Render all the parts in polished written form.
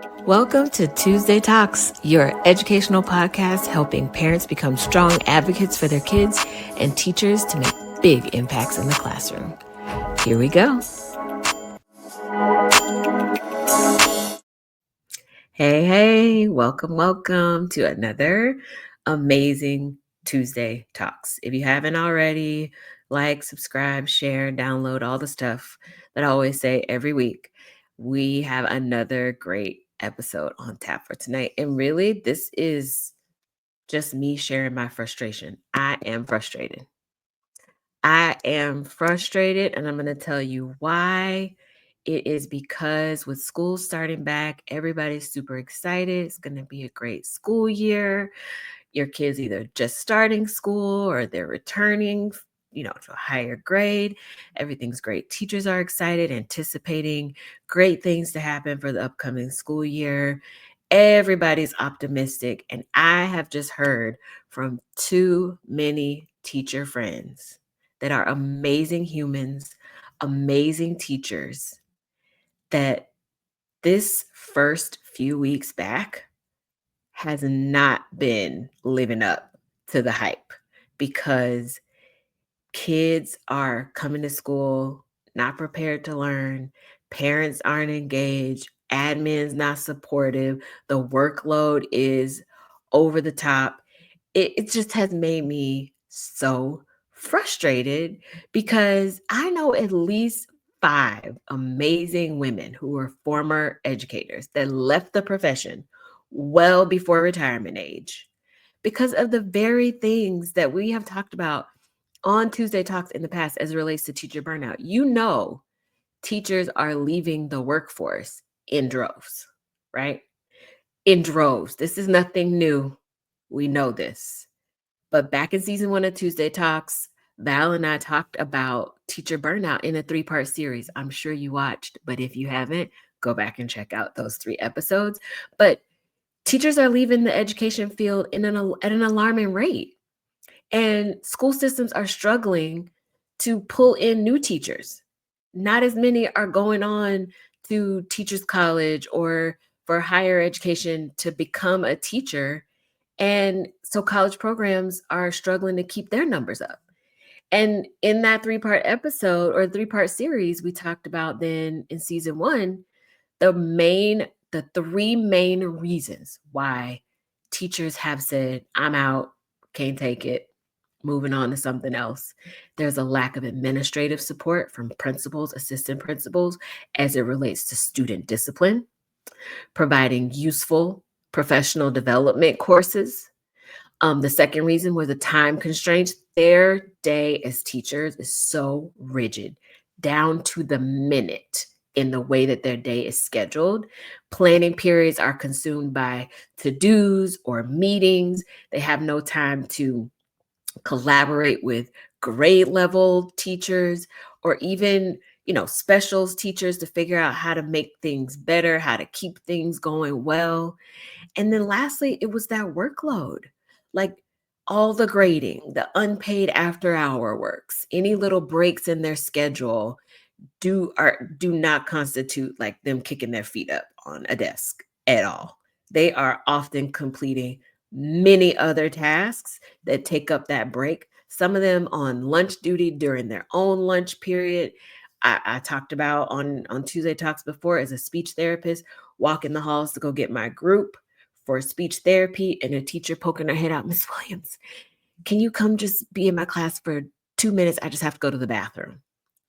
Welcome to Tuesday Talks, your educational podcast helping parents become strong advocates for their kids and teachers to make big impacts in the classroom. Here we go. Hey, welcome to another amazing Tuesday Talks. If you haven't already, like, subscribe, share, download, all the stuff that I always say every week. We have another great episode on tap for tonight. And really, this is just me sharing my frustration. I am frustrated. And I'm going to tell you why. It is because with school starting back, everybody's super excited. It's going to be a great school year. Your kids either just starting school or they're returning, to a higher grade. Everything's great. Teachers are excited, anticipating great things to happen for the upcoming school year. Everybody's optimistic. And I have just heard from too many teacher friends that are amazing humans, amazing teachers, that this first few weeks back has not been living up to the hype because kids are coming to school not prepared to learn, parents aren't engaged, admin's not supportive, the workload is over the top. It just has made me so frustrated because I know at least 5 amazing women who are former educators that left the profession well before retirement age because of the very things that we have talked about on Tuesday Talks in the past as it relates to teacher burnout. Teachers are leaving the workforce in droves, right? In droves. This is nothing new. We know this. But back in season 1 of Tuesday Talks, Val and I talked about teacher burnout in a 3-part series. I'm sure you watched, but if you haven't, go back and check out those 3 episodes. But teachers are leaving the education field at an alarming rate. And school systems are struggling to pull in new teachers. Not as many are going on to teachers college or for higher education to become a teacher. And so college programs are struggling to keep their numbers up. And in that 3-part episode or 3-part series, we talked about then in season 1, the 3 main reasons why teachers have said, I'm out, can't take it, moving on to something else. There's a lack of administrative support from principals, assistant principals, as it relates to student discipline, providing useful professional development courses. The second reason was the time constraints. Their day as teachers is so rigid, down to the minute in the way that their day is scheduled. Planning periods are consumed by to-dos or meetings. They have no time to collaborate with grade level teachers or even, specials teachers to figure out how to make things better, how to keep things going well. And then lastly, it was that workload, like all the grading, the unpaid after hour works, any little breaks in their schedule do not constitute like them kicking their feet up on a desk at all. They are often completing many other tasks that take up that break, some of them on lunch duty during their own lunch period. I talked about on Tuesday Talks before, as a speech therapist, walking the halls to go get my group for speech therapy, and a teacher poking her head out, Miss Williams, can you come just be in my class for 2 minutes? I just have to go to the bathroom.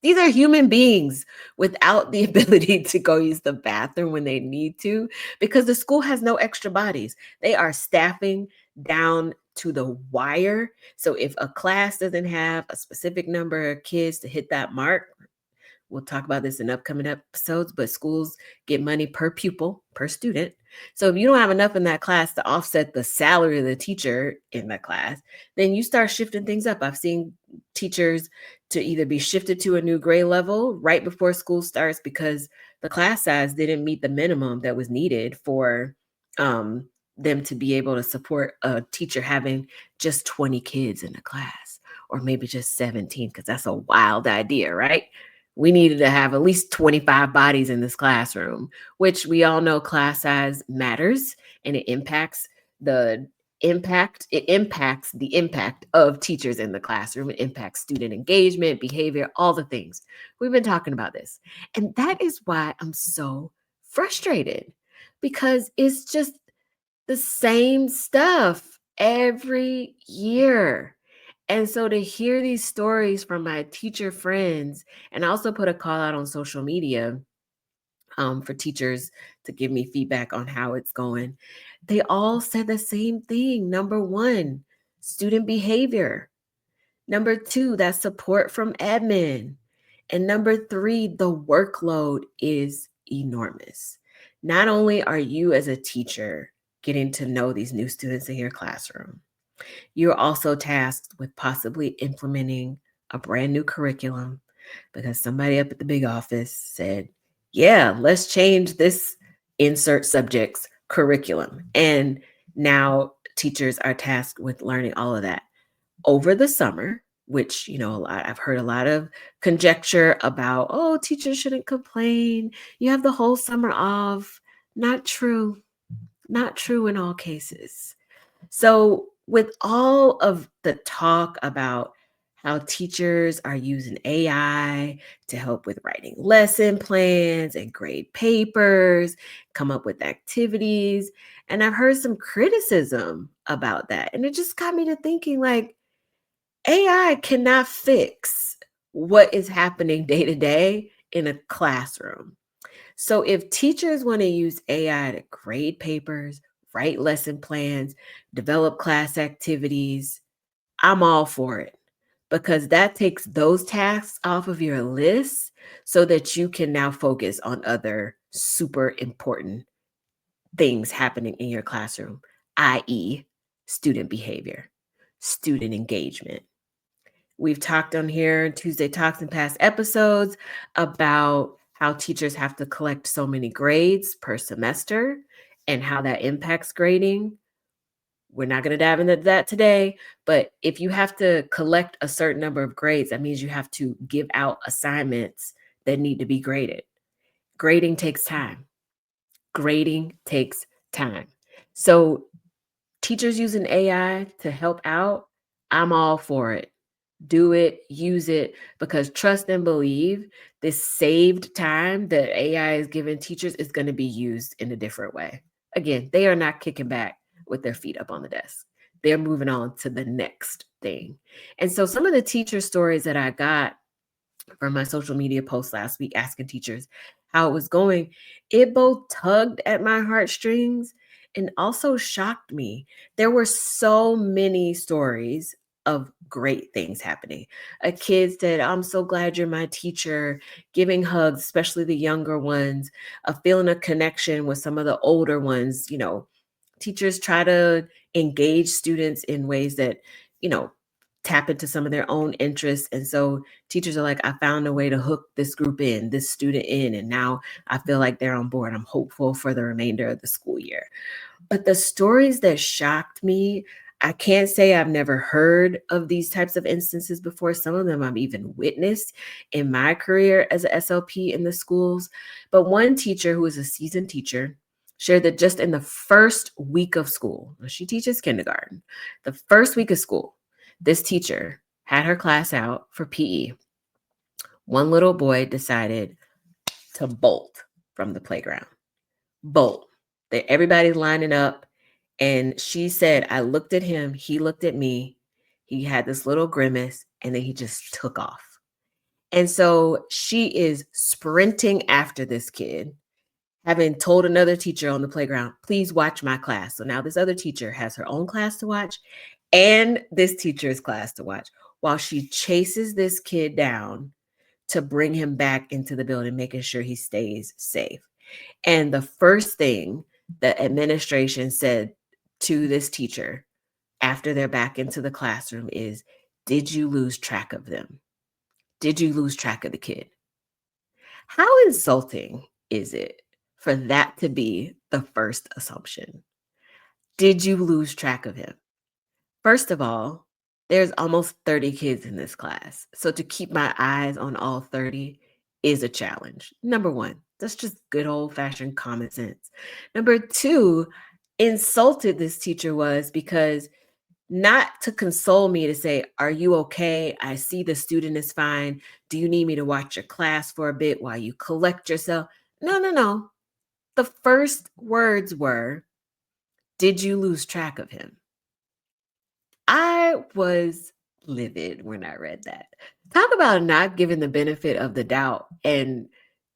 These are human beings without the ability to go use the bathroom when they need to, because the school has no extra bodies. They are staffing down to the wire. So if a class doesn't have a specific number of kids to hit that mark, we'll talk about this in upcoming episodes, but schools get money per pupil, per student. So if you don't have enough in that class to offset the salary of the teacher in that class, then you start shifting things up. I've seen teachers to either be shifted to a new grade level right before school starts because the class size didn't meet the minimum that was needed for them to be able to support a teacher having just 20 kids in a class, or maybe just 17, because that's a wild idea, right? we needed to have at least 25 bodies in this classroom, which we all know class size matters and the it impacts the impact of teachers in the classroom. It impacts student engagement, behavior, all the things. We've been talking about this. And that is why I'm so frustrated because it's just the same stuff every year. And so to hear these stories from my teacher friends, and I also put a call out on social media for teachers to give me feedback on how it's going, they all said the same thing. Number one, student behavior. Number two, that support from admin. And number three, the workload is enormous. Not only are you as a teacher getting to know these new students in your classroom, you're also tasked with possibly implementing a brand new curriculum because somebody up at the big office said, yeah, let's change this insert subject's curriculum. And now teachers are tasked with learning all of that over the summer, which, I've heard a lot of conjecture about, oh, teachers shouldn't complain. You have the whole summer off. Not true. Not true in all cases. So, with all of the talk about how teachers are using AI to help with writing lesson plans and grade papers, come up with activities, and I've heard some criticism about that. And it just got me to thinking like, AI cannot fix what is happening day to day in a classroom. So if teachers want to use AI to grade papers, write lesson plans, develop class activities, I'm all for it because that takes those tasks off of your list so that you can now focus on other super important things happening in your classroom, i.e., student behavior, student engagement. We've talked on here in Tuesday Talks in past episodes about how teachers have to collect so many grades per semester and how that impacts grading. We're not going to dive into that today, but if you have to collect a certain number of grades, that means you have to give out assignments that need to be graded. Grading takes time. Grading takes time. So, teachers using AI to help out, I'm all for it. Do it, use it, because trust and believe this saved time that AI is giving teachers is going to be used in a different way. Again, they are not kicking back with their feet up on the desk. They're moving on to the next thing. And so some of the teacher stories that I got from my social media post last week asking teachers how it was going, it both tugged at my heartstrings and also shocked me. There were so many stories of great things happening. A kid said, I'm so glad you're my teacher, giving hugs, especially the younger ones, a feeling a connection with some of the older ones. Teachers try to engage students in ways that, you know, tap into some of their own interests. And so teachers are like, I found a way to hook this group in, this student in, and now I feel like they're on board. I'm hopeful for the remainder of the school year. But the stories that shocked me, I can't say I've never heard of these types of instances before. Some of them I've even witnessed in my career as a SLP in the schools. But one teacher who is a seasoned teacher shared that just in the first week of school, now she teaches kindergarten, the first week of school, this teacher had her class out for PE. One little boy decided to bolt from the playground. Bolt. Everybody's lining up. And she said, I looked at him, he looked at me, he had this little grimace, and then he just took off. And so she is sprinting after this kid, having told another teacher on the playground, please watch my class. So now this other teacher has her own class to watch and this teacher's class to watch while she chases this kid down to bring him back into the building, making sure he stays safe. And the first thing the administration said to this teacher after they're back into the classroom is, did you lose track of them? Did you lose track of the kid? How insulting is it for that to be the first assumption? Did you lose track of him? First of all, there's almost 30 kids in this class. So to keep my eyes on all 30 is a challenge. Number one, that's just good old fashioned common sense. Number two, insulted this teacher was because not to console me to say, "Are you okay? I see the student is fine. Do you need me to watch your class for a bit while you collect yourself?" No, no, no. The first words were, "Did you lose track of him?" I was livid when I read that. Talk about not giving the benefit of the doubt and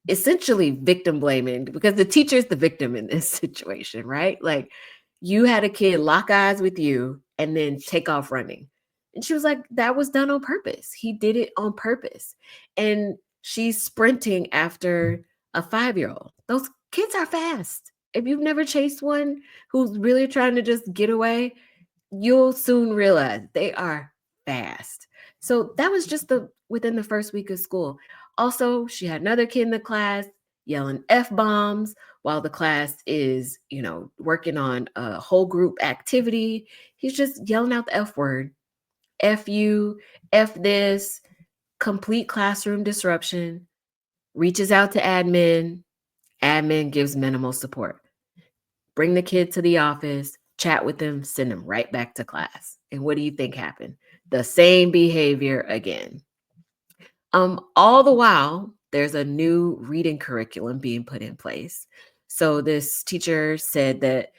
essentially victim blaming, because the teacher is the victim in this situation, right? Like, you had a kid lock eyes with you and then take off running. And she was like, that was done on purpose. He did it on purpose. And she's sprinting after a 5-year-old. Those kids are fast. If you've never chased one who's really trying to just get away, you'll soon realize they are fast. So that was just the within the first week of school. Also, she had another kid in the class yelling F bombs while the class is, working on a whole group activity. He's just yelling out the F word. F you, F this, complete classroom disruption, reaches out to admin. Admin gives minimal support. Bring the kid to the office, chat with them, send them right back to class. And what do you think happened? The same behavior again. All the while, there's a new reading curriculum being put in place. So this teacher said that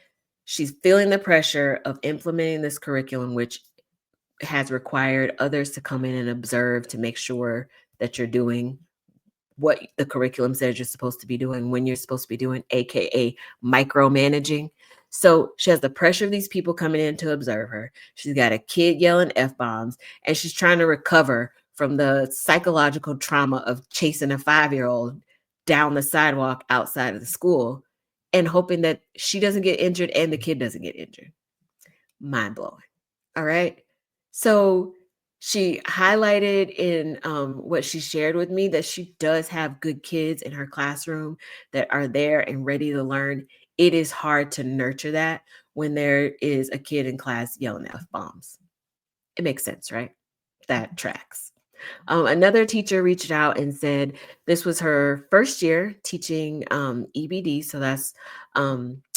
she's feeling the pressure of implementing this curriculum, which has required others to come in and observe to make sure that you're doing what the curriculum says you're supposed to be doing when you're supposed to be doing, AKA micromanaging. So she has the pressure of these people coming in to observe her. She's got a kid yelling F bombs, and she's trying to recover from the psychological trauma of chasing a 5-year-old down the sidewalk outside of the school and hoping that she doesn't get injured and the kid doesn't get injured. Mind blowing. All right. So she highlighted in what she shared with me that she does have good kids in her classroom that are there and ready to learn. It is hard to nurture that when there is a kid in class yelling F bombs. It makes sense, right? That tracks. Another teacher reached out and said this was her first year teaching EBD. So that's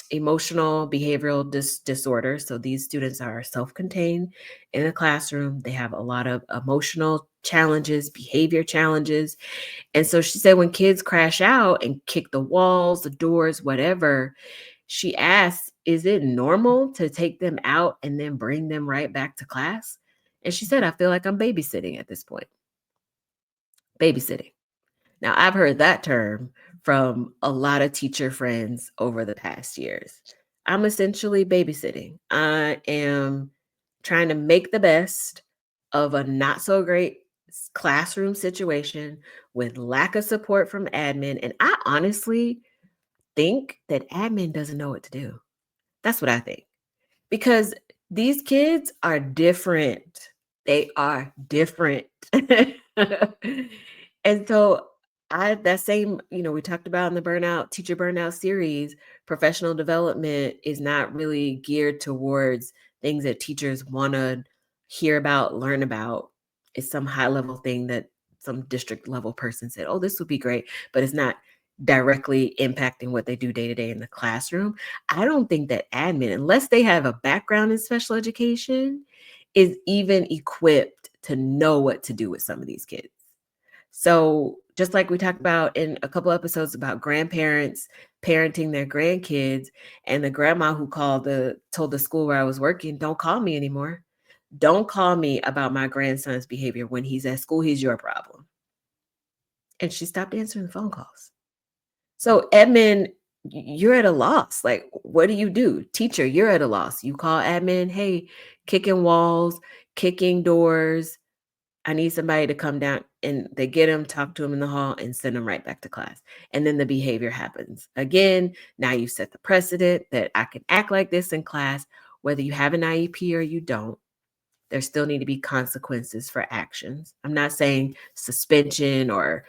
emotional behavioral disorder. So these students are self-contained in a classroom. They have a lot of emotional challenges, behavior challenges. And so she said when kids crash out and kick the walls, the doors, whatever, she asked, is it normal to take them out and then bring them right back to class? And she said, I feel like I'm babysitting at this point. Babysitting. Now, I've heard that term from a lot of teacher friends over the past years. I'm essentially babysitting. I am trying to make the best of a not so great classroom situation with lack of support from admin. And I honestly think that admin doesn't know what to do. That's what I think. Because these kids are different. They are different. And so that same, we talked about in the teacher burnout series, professional development is not really geared towards things that teachers want to hear about, learn about. It's some high level thing that some district level person said, oh, this would be great, but it's not directly impacting what they do day to day in the classroom. I don't think that admin, unless they have a background in special education, is even equipped to know what to do with some of these kids. So just like we talked about in a couple episodes about grandparents parenting their grandkids, and the grandma who told the school where I was working, don't call me anymore. Don't call me about my grandson's behavior when he's at school. He's your problem. And she stopped answering the phone calls. So admin, you're at a loss. Like, what do? Teacher, you're at a loss. You call admin, hey, kicking walls, kicking doors. I need somebody to come down, and they get them, talk to them in the hall, and send them right back to class. And then the behavior happens. Again, now you set the precedent that I can act like this in class, whether you have an IEP or you don't. There still need to be consequences for actions. I'm not saying suspension or,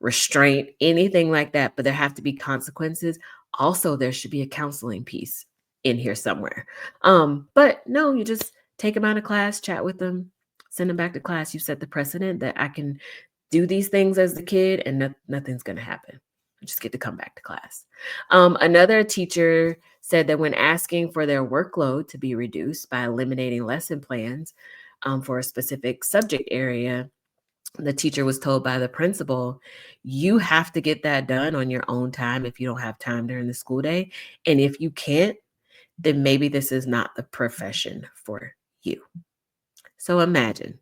restraint, anything like that, but there have to be consequences. Also, there should be a counseling piece in here somewhere. But no, you just take them out of class, chat with them, send them back to class. You set the precedent that I can do these things as a kid and nothing's going to happen. You just get to come back to class. Another teacher said that when asking for their workload to be reduced by eliminating lesson plans for a specific subject area, the teacher was told by the principal, you have to get that done on your own time if you don't have time during the school day. And if you can't, then maybe this is not the profession for you. So imagine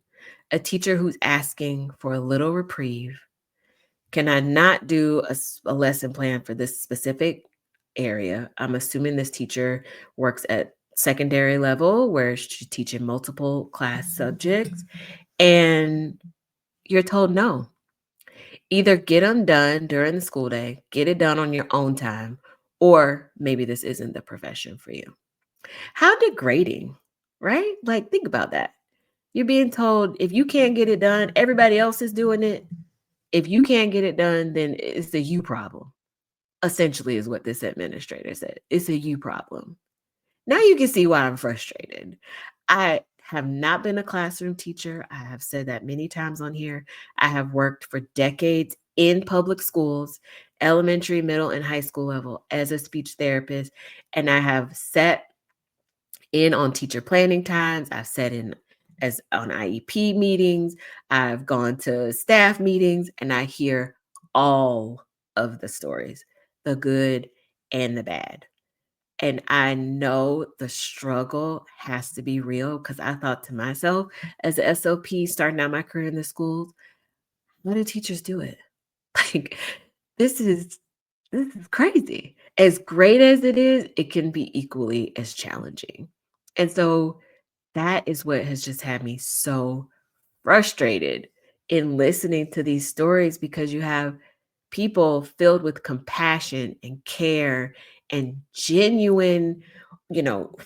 a teacher who's asking for a little reprieve. Can I not do a lesson plan for this specific area? I'm assuming this teacher works at secondary level where she's teaching multiple class subjects. And you're told no. Either get them done during the school day, get it done on your own time, or maybe this isn't the profession for you. How degrading, right? Like, think about that. You're being told if you can't get it done, everybody else is doing it. If you can't get it done, then it's a you problem. Essentially, is what this administrator said. It's a you problem. Now you can see why I'm frustrated. I have not been a classroom teacher. I have said that many times on here. I have worked for decades in public schools, elementary, middle, and high school level as a speech therapist. And I have sat in on teacher planning times. I've sat in as on IEP meetings. I've gone to staff meetings and I hear all of the stories, the good and the bad. And I know the struggle has to be real because I thought to myself, as a SOP starting out my career in the schools, how do teachers do it? Like, this is this is crazy. As great as it is, it can be equally as challenging. And so that is what has just had me so frustrated in listening to these stories because you have people filled with compassion and care and genuine,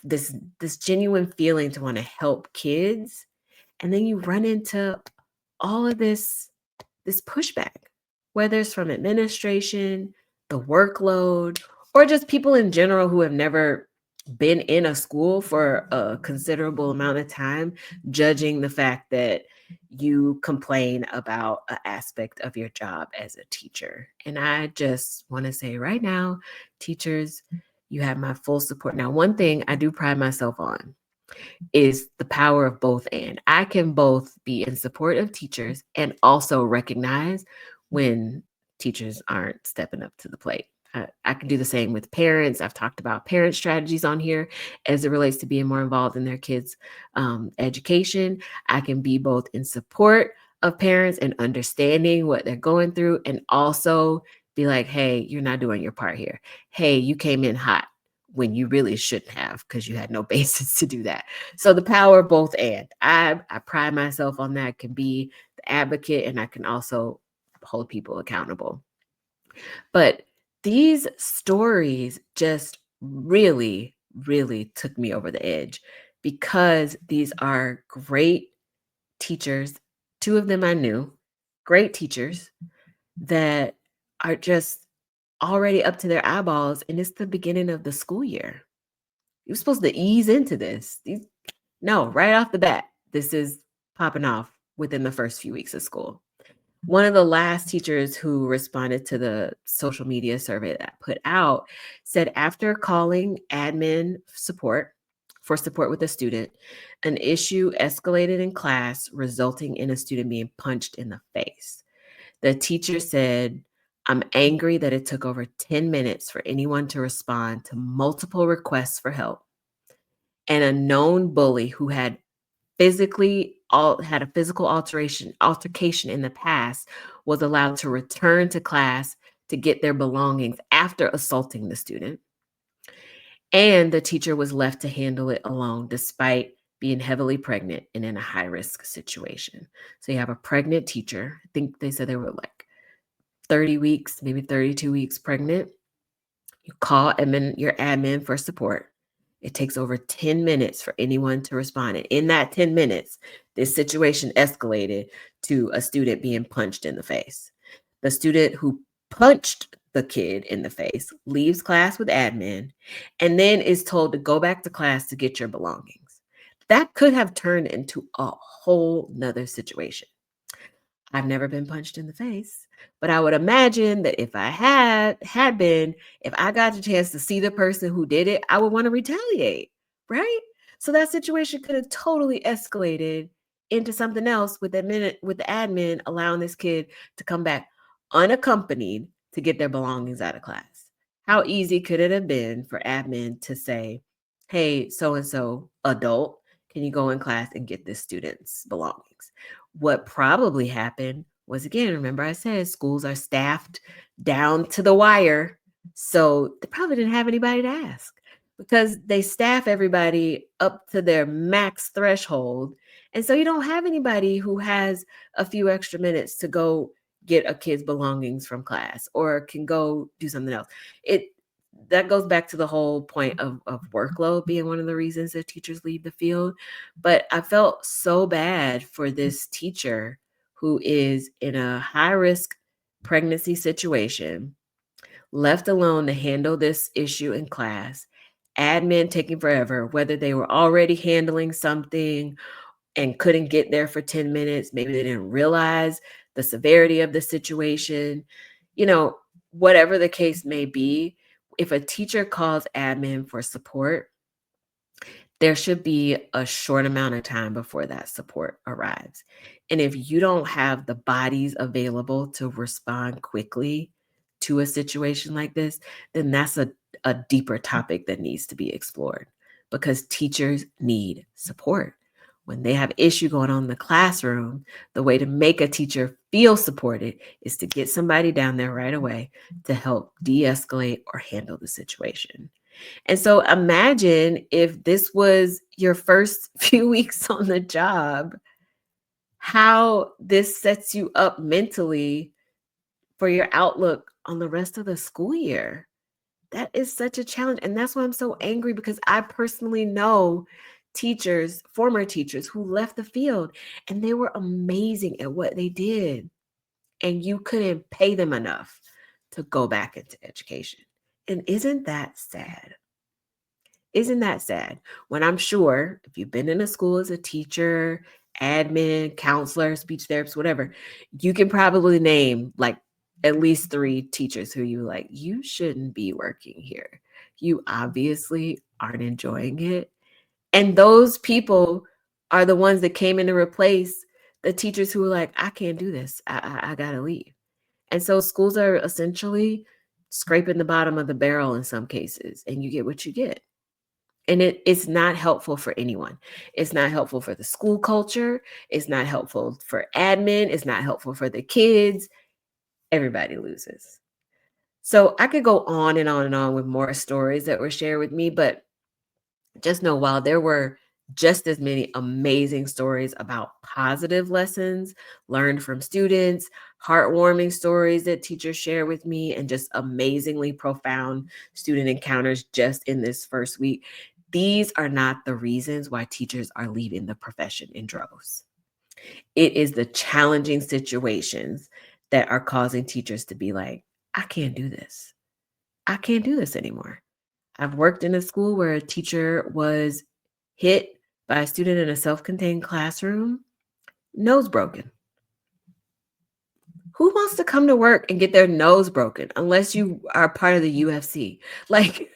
this genuine feeling to want to help kids. And then you run into all of this pushback, whether it's from administration, the workload, or just people in general who have never been in a school for a considerable amount of time, judging the fact that you complain about an aspect of your job as a teacher. And I just want to say right now, teachers, you have my full support. Now, one thing I do pride myself on is the power of both. And I can both be in support of teachers and also recognize when teachers aren't stepping up to the plate. I can do the same with parents. I've talked about parent strategies on here as it relates to being more involved in their kids' education. I can be both in support of parents and understanding what they're going through, and also be like, hey, you're not doing your part here. Hey, you came in hot when you really shouldn't have because you had no basis to do that. So the power both and. I pride myself on that. I can be the advocate and I can also hold people accountable. But these stories just really, really took me over the edge because these are great teachers. Two of them I knew, great teachers that are just already up to their eyeballs, and it's the beginning of the school year. You're supposed to ease into this. No, right off the bat, this is popping off within the first few weeks of school. One of the last teachers who responded to the social media survey that I put out said after calling admin support for support with a student, an issue escalated in class, resulting in a student being punched in the face. The teacher said, I'm angry that it took over 10 minutes for anyone to respond to multiple requests for help. And a known bully who had had a physical altercation in the past was allowed to return to class to get their belongings after assaulting the student. And the teacher was left to handle it alone despite being heavily pregnant and in a high risk situation. So you have a pregnant teacher. I think they said they were like 30 weeks, maybe 32 weeks pregnant. You call your admin for support. It takes over 10 minutes for anyone to respond. And in that 10 minutes, this situation escalated to a student being punched in the face. The student who punched the kid in the face leaves class with admin and then is told to go back to class to get your belongings. That could have turned into a whole nother situation. I've never been punched in the face, but I would imagine that if I had been, if I got the chance to see the person who did it, I would want to retaliate, right? So that situation could have totally escalated into something else with the admin allowing this kid to come back unaccompanied to get their belongings out of class. How easy could it have been for admin to say, "Hey, so and so adult, can you go in class and get this student's belongings?" What probably happened was, again, remember I said schools are staffed down to the wire. So they probably didn't have anybody to ask because they staff everybody up to their max threshold. And so you don't have anybody who has a few extra minutes to go get a kid's belongings from class or can go do something else. It that goes back to the whole point of workload being one of the reasons that teachers leave the field. But I felt so bad for this teacher who is in a high risk pregnancy situation, left alone to handle this issue in class, admin taking forever, whether they were already handling something and couldn't get there for 10 minutes. Maybe they didn't realize the severity of the situation. You know, whatever the case may be, if a teacher calls admin for support, there should be a short amount of time before that support arrives. And if you don't have the bodies available to respond quickly to a situation like this, then that's a deeper topic that needs to be explored because teachers need support. When they have issue going on in the classroom, the way to make a teacher feel supported is to get somebody down there right away to help de-escalate or handle the situation. And so imagine if this was your first few weeks on the job, how this sets you up mentally for your outlook on the rest of the school year. That is such a challenge. And that's why I'm so angry because I personally know teachers, former teachers who left the field and they were amazing at what they did. And you couldn't pay them enough to go back into education. And isn't that sad? Isn't that sad? When I'm sure if you've been in a school as a teacher, admin, counselor, speech therapist, whatever, you can probably name like at least 3 teachers who you like, you shouldn't be working here. You obviously aren't enjoying it. And those people are the ones that came in to replace the teachers who were like, I can't do this. I gotta leave. And so schools are essentially scraping the bottom of the barrel in some cases, and you get what you get. And it's not helpful for anyone. It's not helpful for the school culture. It's not helpful for admin. It's not helpful for the kids. Everybody loses. So I could go on and on and on with more stories that were shared with me, but just know while there were just as many amazing stories about positive lessons learned from students, heartwarming stories that teachers share with me, and just amazingly profound student encounters just in this first week. These are not the reasons why teachers are leaving the profession in droves. It is the challenging situations that are causing teachers to be like, I can't do this. I can't do this anymore. I've worked in a school where a teacher was hit by a student in a self-contained classroom, nose broken. Who wants to come to work and get their nose broken unless you are part of the UFC? Like,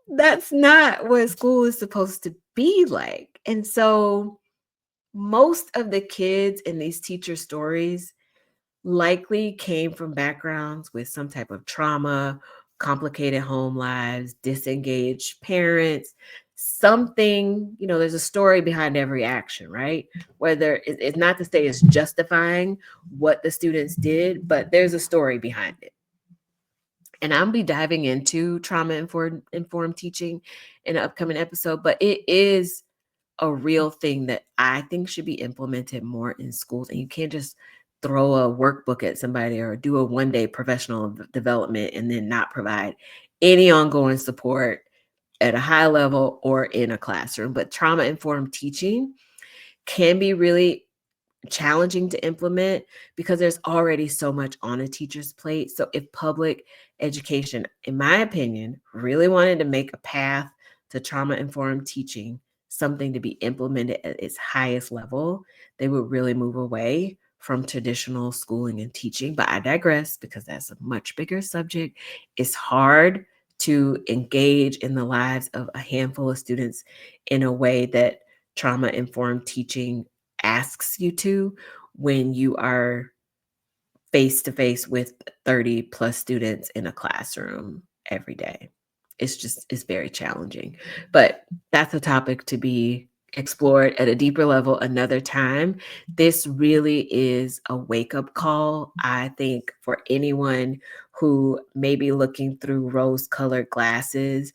that's not what school is supposed to be like. And so, most of the kids in these teacher stories likely came from backgrounds with some type of trauma, complicated home lives, disengaged parents, something, there's a story behind every action, right? Whether it's not to say it's justifying what the students did, but there's a story behind it. And I'll be diving into trauma informed teaching in an upcoming episode, but it is a real thing that I think should be implemented more in schools. And you can't just throw a workbook at somebody or do a one-day professional development and then not provide any ongoing support at a high level or in a classroom. But trauma-informed teaching can be really challenging to implement because there's already so much on a teacher's plate. So if public education, in my opinion, really wanted to make a path to trauma-informed teaching something to be implemented at its highest level, they would really move away from traditional schooling and teaching, but I digress because that's a much bigger subject. It's hard to engage in the lives of a handful of students in a way that trauma informed teaching asks you to when you are face to face with 30 plus students in a classroom every day. It's very challenging. But that's a topic to be explored at a deeper level another time. This really is a wake up call, I think, for anyone who may be looking through rose colored glasses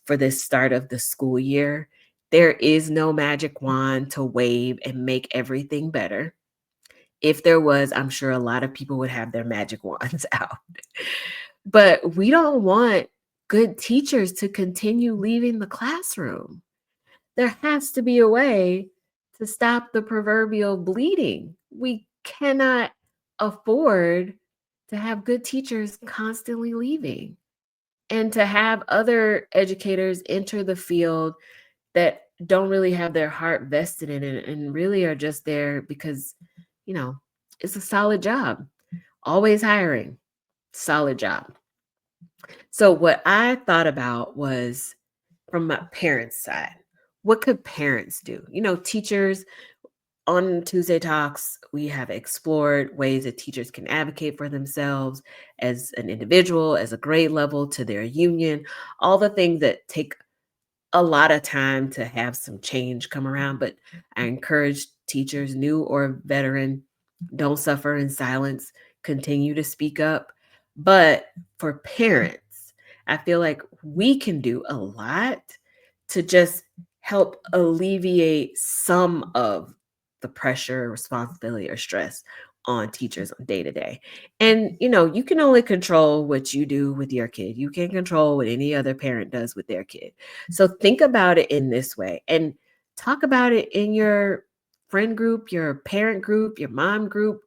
for this start of the school year. There is no magic wand to wave and make everything better. If there was, I'm sure a lot of people would have their magic wands out. But we don't want good teachers to continue leaving the classroom. There has to be a way to stop the proverbial bleeding. We cannot afford to have good teachers constantly leaving and to have other educators enter the field that don't really have their heart vested in it and really are just there because, you know, it's a solid job. Always hiring, solid job. So, what I thought about was from my parents' side, what could parents do? Teachers on Tuesday Talks, we have explored ways that teachers can advocate for themselves as an individual, as a grade level, to their union, all the things that take a lot of time to have some change come around. But I encourage teachers, new or veteran, don't suffer in silence, continue to speak up. But for parents, I feel like we can do a lot to just help alleviate some of the pressure, responsibility, or stress on teachers on day to day. And you can only control what you do with your kid. You can't control what any other parent does with their kid. So think about it in this way and talk about it in your friend group, your parent group, your mom group,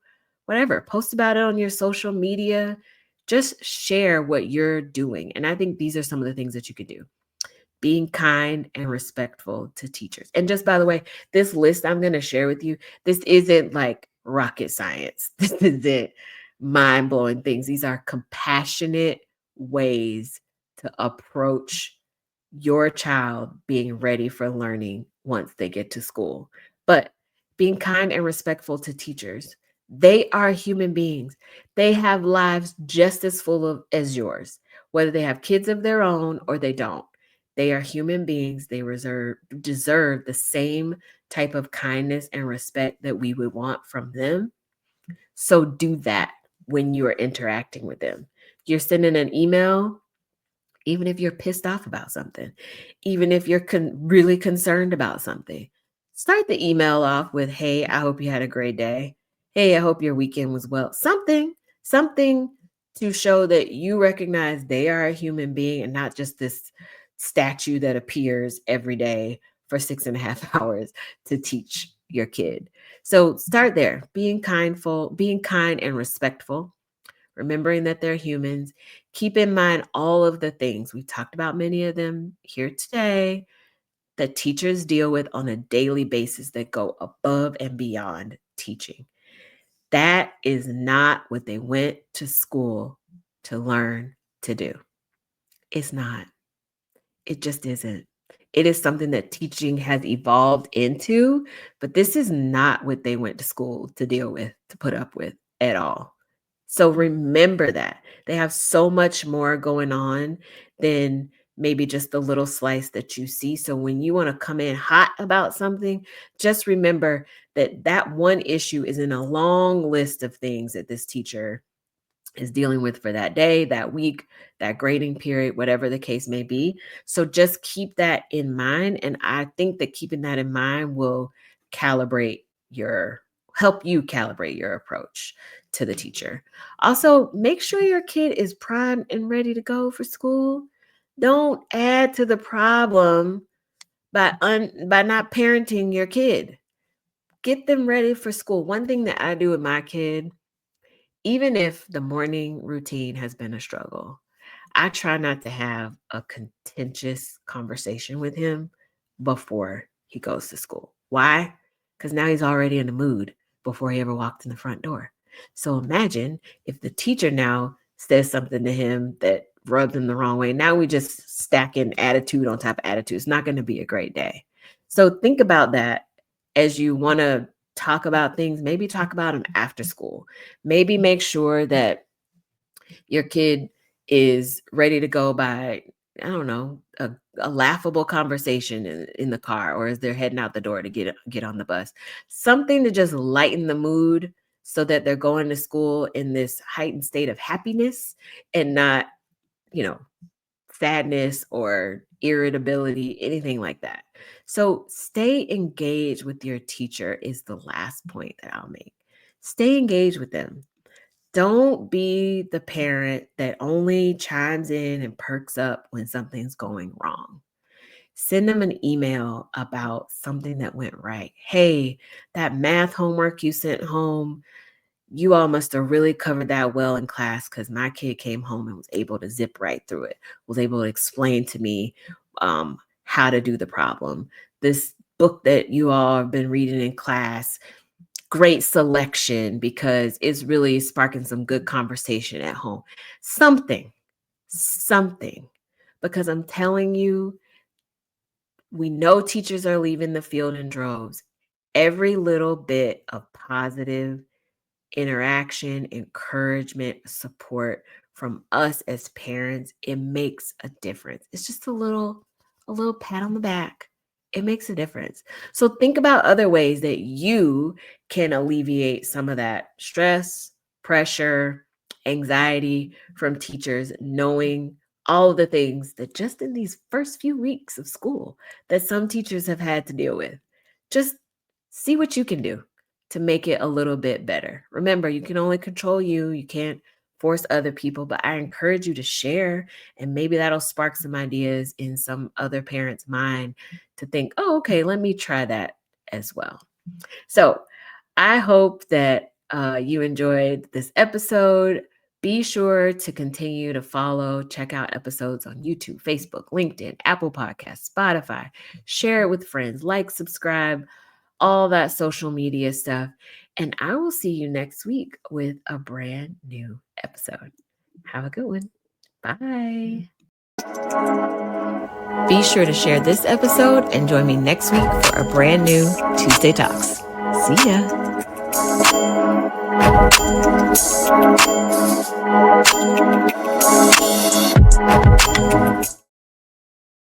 whatever. Post about it on your social media. Just share what you're doing. And I think these are some of the things that you could do. Being kind and respectful to teachers. And just by the way, this list I'm going to share with you, this isn't like rocket science. This isn't mind blowing things. These are compassionate ways to approach your child being ready for learning once they get to school. But being kind and respectful to teachers. They are human beings. They have lives just as full of as yours, whether they have kids of their own or they don't. They are human beings. They deserve the same type of kindness and respect that we would want from them. So do that when you are interacting with them. You're sending an email, even if you're pissed off about something, even if you're really concerned about something. Start the email off with, "Hey, I hope you had a great day. Hey, I hope your weekend was well." Something to show that you recognize they are a human being and not just this statue that appears every day for 6.5 hours to teach your kid. So start there, being kind and respectful, remembering that they're humans. Keep in mind all of the things we talked about, many of them here today, that teachers deal with on a daily basis that go above and beyond teaching. That is not what they went to school to learn to do. It's not. It just isn't. It is something that teaching has evolved into, but this is not what they went to school to deal with, to put up with at all. So remember that. They have so much more going on than maybe just the little slice that you see. So when you want to come in hot about something, just remember that that one issue is in a long list of things that this teacher is dealing with for that day, that week, that grading period, whatever the case may be. So just keep that in mind. And I think that keeping that in mind will calibrate help you calibrate your approach to the teacher. Also, make sure your kid is primed and ready to go for school. Don't add to the problem by not parenting your kid. Get them ready for school. One thing that I do with my kid, even if the morning routine has been a struggle, I try not to have a contentious conversation with him before he goes to school. Why? Because now he's already in the mood before he ever walked in the front door. So imagine if the teacher now says something to him that rubs him the wrong way. Now we just stacking attitude on top of attitude. It's not going to be a great day. So think about that as you want to talk about things. Maybe talk about them after school. Maybe make sure that your kid is ready to go by, I don't know, a laughable conversation in the car, or as they're heading out the door to get on the bus. Something to just lighten the mood so that they're going to school in this heightened state of happiness and not, you know, sadness or irritability, anything like that. So stay engaged with your teacher is the last point that I'll make. Stay engaged with them. Don't be the parent that only chimes in and perks up when something's going wrong. Send them an email about something that went right. Hey, that math homework you sent home, you all must have really covered that well in class because my kid came home and was able to zip right through it, was able to explain to me how to do the problem. This book that you all have been reading in class, great selection because it's really sparking some good conversation at home. Something, because I'm telling you, we know teachers are leaving the field in droves. Every little bit of positive interaction, encouragement, support from us as parents, it makes a difference. It's just a little pat on the back. It makes a difference. So think about other ways that you can alleviate some of that stress, pressure, anxiety from teachers, knowing all of the things that just in these first few weeks of school that some teachers have had to deal with. Just see what you can do to make it a little bit better. Remember, you can only control you. You can't force other people, but I encourage you to share, and maybe that'll spark some ideas in some other parent's mind to think, oh, okay, let me try that as well. So I hope that you enjoyed this episode. Be sure to continue to follow, check out episodes on YouTube, Facebook, LinkedIn, Apple Podcasts, Spotify. Share it with friends, like, subscribe, all that social media stuff. And I will see you next week with a brand new episode. Have a good one. Bye. Be sure to share this episode and join me next week for a brand new Tuesday Talks. See ya.